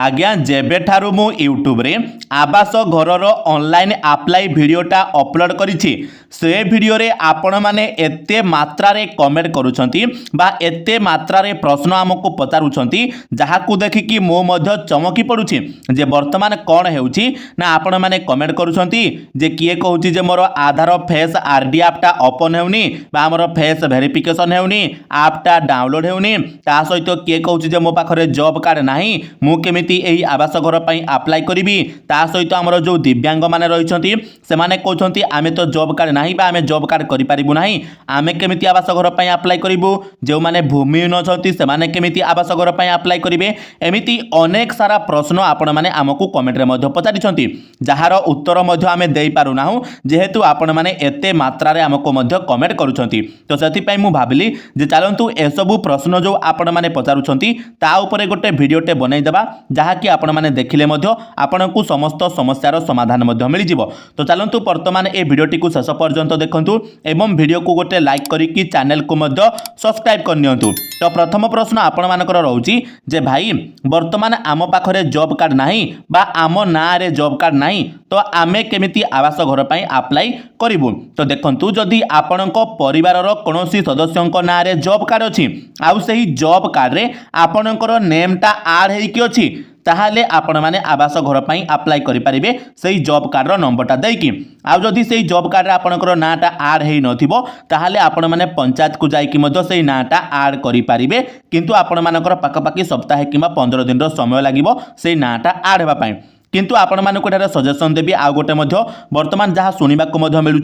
आज्ञा जेबेठारु मु यूट्यूब रे आवास घरर ऑनलाइन अप्लाई वीडियोटा अपलोड करिछि से वीडियो रे आपण माने एते मात्रा रे कमेंट करूछंती बा एते मात्रा रे प्रश्न हमको पचारुछंती जहाकू देखि कि मो मध्य चमकी पडुछि जे वर्तमान कोन हेउछि ना आपण माने कमेंट करूछंती जे किए कहूछि जे मोर आधार फेस आरडी ऐपटा ओपन हेउनी बा हमर फेस वेरिफिकेशन हेउनी ऐपटा डाउनलोड हेउनी ता सहित किए कहूछि जे मो पाखरे जॉब कार्ड नाही मु केमिति एही आवास घर पई अप्लाई करिवि ता सहित हमर जो दिव्यांग माने रहिछंती से माने कहउछंती आमे तो जॉब कार्ड नाही बा आमे जॉब कार्ड करि परिबु नाही आमे केमिति आवास घर पई अप्लाई करिवु जो माने भूमिहीन अछंती से माने केमिति आवास घर पई अप्लाई करिवे एमिति अनेक सारा प्रश्न आपण माने हमकु कमेंट रे मध्ये पचारिछंती जहार उत्तर मध्ये आमे देई पारु नाहु जेहेतु आपण माने एते मात्रा रे हमकु मध्ये कमेंट करूछंती तो सेति पई मु भाबिली जे चलंतु एसबु प्रश्न जो आपण माने पचारुछंती ता ऊपर गोटे वीडियोटे बनाई देबा जहाँकि आपण माने देखिले मध्ये आपनकु समस्त समस्यार समाधान मध्ये मिल जिवो तो चलंतु वर्तमान ए वीडियोटी को शेष पर्यंत देखंतु एवं वीडियो को गोटे लाइक करिकि चैनल को मध्ये सब्सक्राइब करनियंतु। तो प्रथम प्रश्न आपण मानकर रहउची जे भाई वर्तमान आम पाखरे जॉब कार्ड नाही बा आम ना रे जॉब कार्ड नाही तो आमे केमिति आवास घर पई अप्लाई करिवु तो देखंतु जदि आपणको परिवारर कोनोसी सदस्यंक ना रे जॉब कार्ड अछि आउ सही जॉब कार्ड रे आपणकर नेमटा ऐड हेकि अछि ताहाले आपण माने आवास घर पई अप्लाई करि परिबे सही जॉब कार्ड रो नंबरटा देकी आउ जदि सही जॉब कार्ड रे आपणकर नाटा ऐड हेइ नथिबो ताहाले आपण माने पंचायत को जाई कि मधो सही नाटा ऐड करि परिबे किंतु आपण मानकर पाकापाकी सप्ताह किबा 15 दिन रो समय लागिबो सही नाटा ऐड हेबा पई किंतु आपण मानक एठारे सजेशन देबी आ गोटे मध्य वर्तमान जहाँ शुणा मिलूँ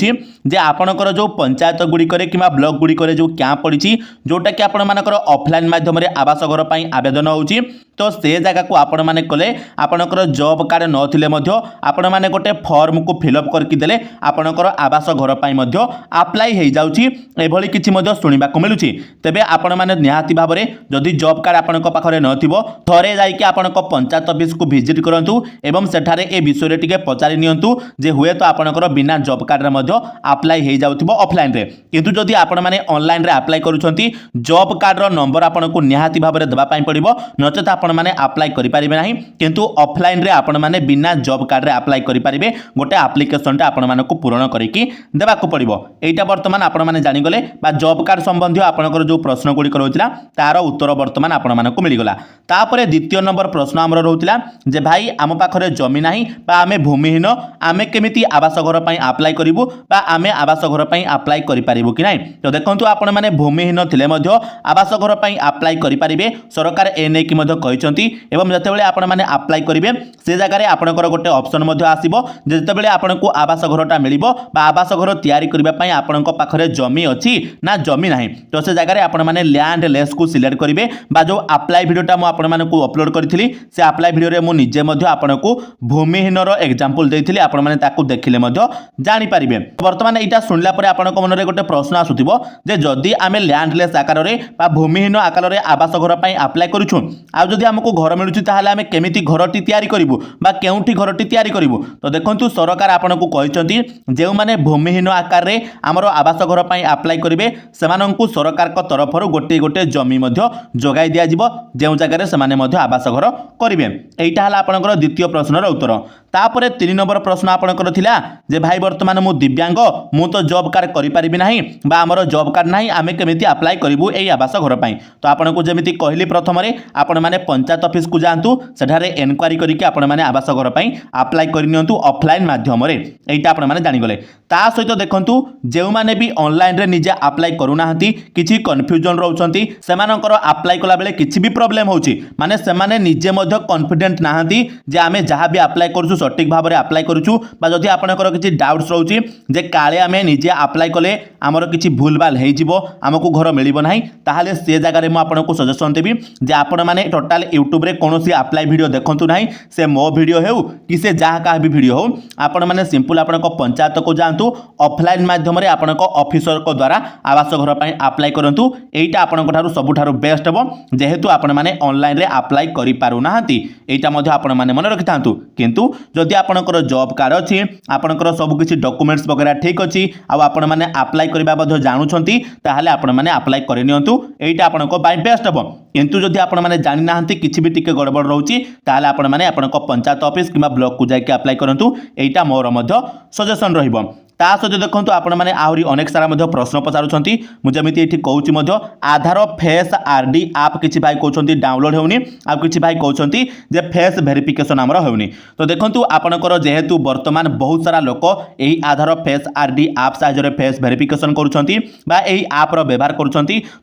जे आपणकर जो पंचायत गुड़िक कि ब्लॉक गुड़िक जो कैंप पड़ी जोटा कि आपण मानकर ऑफलाइन माध्यम आवास घर पर आवेदन होउची तो से जगह को आपण माने कले आपणकर जॉब कार्ड नथिले मध्य आपण माने गोटे फॉर्म को फिलअप करके देले आपणकर आवास घर पर मध्य अप्लाई हो जाउची एभली किछि मध्य शुणा मिलूँ तेबे आपण माने निहाती भाव में जदि जॉब कार्ड आपणक पाखरे नथिबो थरे जाइके आपणक पंचायत ऑफिस को विजिट करंतु एवं सेठारे ए विषय रे टिके पचारि नियंतु जे हुए तो आपणकर बिना जॉब कार्ड रे मध्य अप्लाई हो जाउथिबो ऑफलाइन रे किंतु जदि आपण माने ऑनलाइन रे अप्लाई करूछंती जॉब कार्ड रो नंबर आपणको निहाती भाव में देबा पई पड़िबो नचेत आपण माने अप्लाई करि परिबे नाही किंतु ऑफलाइन रे आपण माने बिना जॉब कार्ड रे अप्लाई करि परिबे गोटे एप्लिकेशन टा आपण मानको पूर्ण करिकि देबा को पड़िबो एटा वर्तमान आपण माने जानि गले बा जॉब कार्ड संबंधी आपणकर जो प्रश्न गुडी करौतिला तार उत्तर वर्तमान आपण मानको मिलि गला तापरे द्वितीय नंबर प्रश्न हमर रहउतिला जे भाई आम पाखरे जमी नाही बा आमे भूमिहीन आमे केमिति आवास घर पई अप्लाई करिवु बा आमे आवास घर पई अप्लाई करि परिबु कि नाही तो देखंतु आपण माने भूमिहीन थिले मध्य आवास घर पई अप्लाई करि परिबे सरकार ए नै कि मध्य कहिसंती एवं जतेबेले आपण माने अप्लाई करिवे से जगह रे आपणकर गोटे ऑप्शन मध्य आसीबो जतेबेले आपणको आवास घरटा मिलिबो बा आवास घर तयारी करिबा पई आपणको पाखरे जमी अछि ना जमी नाही तो से जगह रे आपण माने लैंड लेस को सिलेक्ट करिवे बा जो अप्लाई वीडियोटा मु आपण माने को अपलोड करथिली से अप्लाई वीडियो रे मु निजे मध्य आपणको भूमिहीन एग्जांपल देथिले आपण माने ताकू देखिले मध्य जानि परिबे वर्तमान एटा सुनला परे आपनको मनरे गोटे प्रश्न आसुथिबो जे जदि आमे लैंडलेस आकार रे बा भूमिहीन आकार रे आवास घर पई अप्लाई करूछु आ जदि हमको घर मिलुछि ताहाले आमे केमिति घरटी तयारी करिवु बा केउठी घरटी तयारी करिवु तो देखंतु सरकार आपनको कहिसंती जेउ माने भूमिहीन आकार रे हमरो आवास घर पई अप्लाई करिवे सेमानंकु सरकार को तरफरु गोटे गोटे जमी मध्य जोगाई दिया जिवो जेउ जगह रे सेमाने मध्य आवास घर करिवे एटा हला आपनकर द्वितीय प्रश्नर उत्तर तापरे 3 नंबर प्रश्न आपनकर थिला जे भाई वर्तमान मु दिव्यांग मु तो जॉब कार्ड करि परिबि नाही बा हमरो जॉब कार्ड नाही आमे केमिति अप्लाई करिवु एई आवास घर पई तो आपनको जेमिति कहली प्रथम रे आपण माने पंचायत ऑफिस को जांतु सेठारे एनक्वायरी करिके आपण माने आवास घर पई अप्लाई करिनियंतु ऑफलाइन माध्यम रे एटा आपण माने जानि गले ता सहित देखंतु जेउ माने भी ऑनलाइन रे निजे अप्लाई करू नाहंती किछि कंफ्यूजन रहउछंती सेमानकर अप्लाई कला बेले किछि भी प्रॉब्लम होउची माने सेमाने निजे मध्ये कॉन्फिडेंट नाहंती जे आमे जहां भी अप्लाई करूछु सटीक भाव में अप्लाई करूछु बा जदि आपनकर किछि डाउट्स रहउची जे काळे आमे निजे अप्लाई कले हमर किछि भूलभाल हेइ जिवो हमकु घर मिलिबो नाही ताहाले से जगह रे म आपनको सजेशन देबी जे आपण माने टोटल YouTube रे कोनोसी अप्लाई वीडियो देखंतु नाही से मो वीडियो हो कि से जहाँ का भी वीडियो हो आपण मैंने सिंपल आपण पंचायत को जातु ऑफलाइन माध्यम आपण ऑफिसर को द्वारा आवास घर पर अप्लाई करूँ यहीटा आपण सबुठ बेस्ट हम जेहेतु आपण मैंने ऑनलाइन रे अप्लाई करि पारु नाहंती एटा मध्ये आपण माने मन रखि थांतु किंतु जदि आपणकर जॉब कार्ड अछि आपणकर सब किछि डॉक्यूमेंट्स वगैरह ठीक अछि आ आपण माने अप्लाई करबा मध्ये जानुछंती ताहाले आपण माने अप्लाई करि नियंतु एटा आपणको बाय बेस्ट हम किंतु जदि आपण माने जानि नाहंती किछि भी टिके गड़बड़ रहउछि ताहाले आपण माने आपणको पंचायत ऑफिस किबा ब्लॉक को जाके अप्लाई करंतु एटा मोर मध्ये सजेशन रहिबो ता सहित देखो आपण मैंने आहरी अनेक सारा प्रश्न पचारुंट मुझे ये कहूँ आधार फेस आरडी आप किसी भाई कहते डाउनलोड होनी आ किसी भाई कहते जे फेस वेरिफिकेशन आमर होनी तो देखो आपणकर जेहेतु वर्तमान बहुत सारा लोक यही आधार फेस आरडी आप साहाय्य फेस वेरिफिकेशन कर व्यवहार कर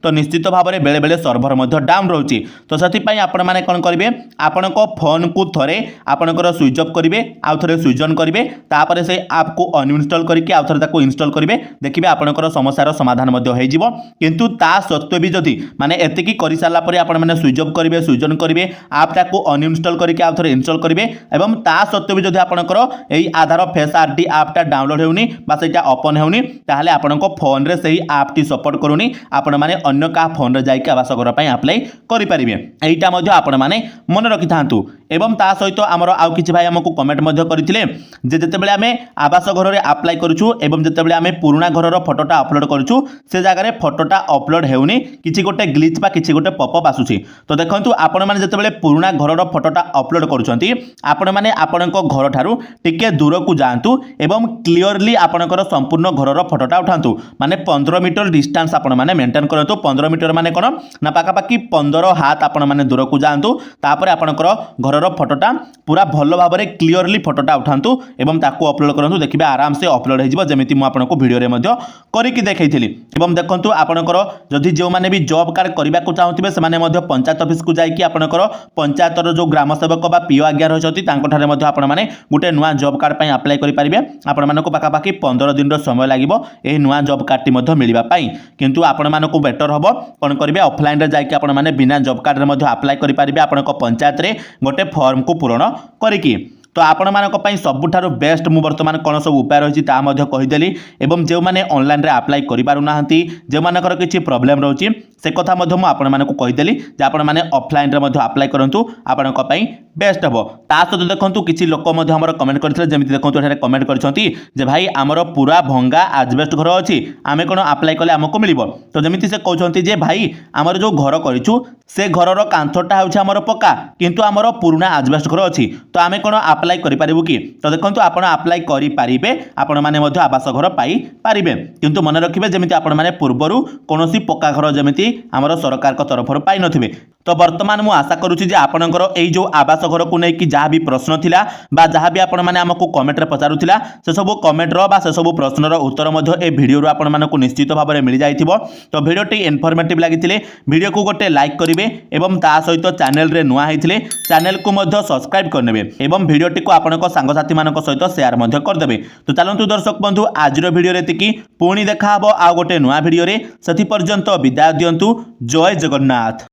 तो निश्चित भाव में बेले बेले सर्भर डाउन रोचे तो से आपण मैंने कौन करेंगे आपण फोन को थे आपणकर स्विच अफ करेंगे आउ थे स्विच ऑन करेंगे तापर से आप को अनइंस्टॉल कर आउ थे इंस्टॉल करेंगे देखिए आपंकर समस्यार समाधान हो किंतु ता सत्वे भी जदि माने एतिकी कर सारा पर आप स्विच अफ करेंगे स्विच ऑन करेंगे आप ताको अनइंस्टॉल करके आउ थे इंस्टॉल करेंगे एवं ता सत्वे भी जदि आपंकर यही आधार फेस आरडी आपटा डाउनलोड होनी बा सेटा ओपन होनी ताहले आपनको फोन रे सही आप टी सपोर्ट करूनी आपण माने अन्य का फोन रे जाइके आवास घर पई अप्लाई करि परिबे एटा मध्ये आपण माने मन रखि थांतु एवं ता सहित आमर आउ किछि भाई हमकु कमेंट मध्ये करथिले जे जते बेले हमें आवास घर रे अप्लाई करूछु एवं जते बेले हमें पुराना घरर फोटोटा अपलोड करूछु से जगह फोटोटा अपलोड हेउनी किछि गोटे ग्लिच बा किछि गोटे पॉपअप आसुछि तो देखंतु आपण माने जते बेले पुराना घरर फोटोटा अपलोड करूछंती आपण माने आपणको घर ठारू टिके दूर को जांतु एवं क्लियरली आपणकर संपूर्ण घरर फोटोटा उठांतु माने 15 मीटर डिस्टेंस आपण माने मेंटेन करंतु 15 मीटर माने कोन ना पाखापाखि 15 हाथ आपण माने दूर को जांतु तापर आपणकर घरर फोटोटा पूरा भलो भाव में क्लियरली फोटोटा उठांतु एवं ताकू अपलोड करंतु देखिबे आराम से अपलोड हो जिवो जेमिति मु आपनको वीडियो रे मध्य करिकि देखैथिली एवं देखंतु आपणकर जदि जो माने भी जॉब कार्ड करबा को चाहथिबे से माने मध्य पंचायत ऑफिस को जाइकि आपणकर पंचायतर जो ग्राम सेवक बा पीओ आज्ञा रहछथि तांको ठारे मध्य आपण माने गुटे नुवा जॉब कार्ड पई अप्लाई करि परिबे आपण मानको पाखापाखि 15 दिन समय लागिबो एही नुवा जॉब कार्ड टी मध्य मिलिबा पई किंतु आपण मानको बेटर हबो कोन करिबे ऑफलाइन रे जाइकि आपण माने बिना जॉब कार्ड रे मध्य अप्लाई करि परिबे आपणको पंचायत रे गोटे फॉर्म को पूर्ण करिकि तो आपण मानक पई सबुठारु बेस्ट मु वर्तमान कोन सब उपाय रहिछि ता मध्ये कहिदेली एवं जे माने ऑनलाइन रे अप्लाई करि पारु नाहंती जे मानकर किछि प्रॉब्लम रहउछि से कथा मध्ये मु आपण मानक कहिदेली जे आपण माने ऑफलाइन रे मध्ये अप्लाई करंतु आपणक पई बेस्ट हबो ता सहित देखंतु किछि लोक मध्ये हमर कमेंट करथिले जेमिति देखंतु एठारे कमेंट करछंती जे भाई हमर पूरा भंगा आजबेस्ट घर अछि आमे कोन अप्लाई कले हमको मिलिबो तो जेमिति से कहउछंती जे भाई हमर जो घर करिछु से घरर कांथटा होछि हमर पक्का किंतु हमर पुराना आजबेस्ट घर अछि तो आमे कोन अप्लाई करि पारिबु कि तो देखंतु आपण अप्लाई करि पारिबे आपण माने मध्ये आवास घर पाई पारिबे किंतु मन रखिबे जेमिति आपण माने पूर्वरु कोनोसी पक्का घर जेमिति हमर सरकार को तरफरु पाई नथिबे तो वर्तमान मु आशा करूछि जे आपणकर एई जो आवास घर को नै कि जहाँ भी प्रश्न थिला बा जहाँ भी आपण माने हमकु कमेंट रे पचारुथिला से सब कमेंट रो बा से सब प्रश्न रो उत्तर मध्ये ए वीडियो रो आपण मानकु निश्चित भाव में मिल जाइथिबो तो वीडियो टी इन्फॉर्मेटिव लागिथिले वीडियो को गोटे लाइक करिवे एवं ता सहित चैनल रे नुआ हिथिले चैनल को मध्ये सब्सक्राइब करनेबे एवं वीडियो टी को आपणक सांगसाथी मानक सहित शेयर मध्ये कर देबे तो चलंतु दर्शक बंधु आज रो वीडियो रे तिकी पुणी देखा हबो आ गोटे नुआ वीडियो रे सथि पर्यंत विदाय दियंतु जय जगन्नाथ।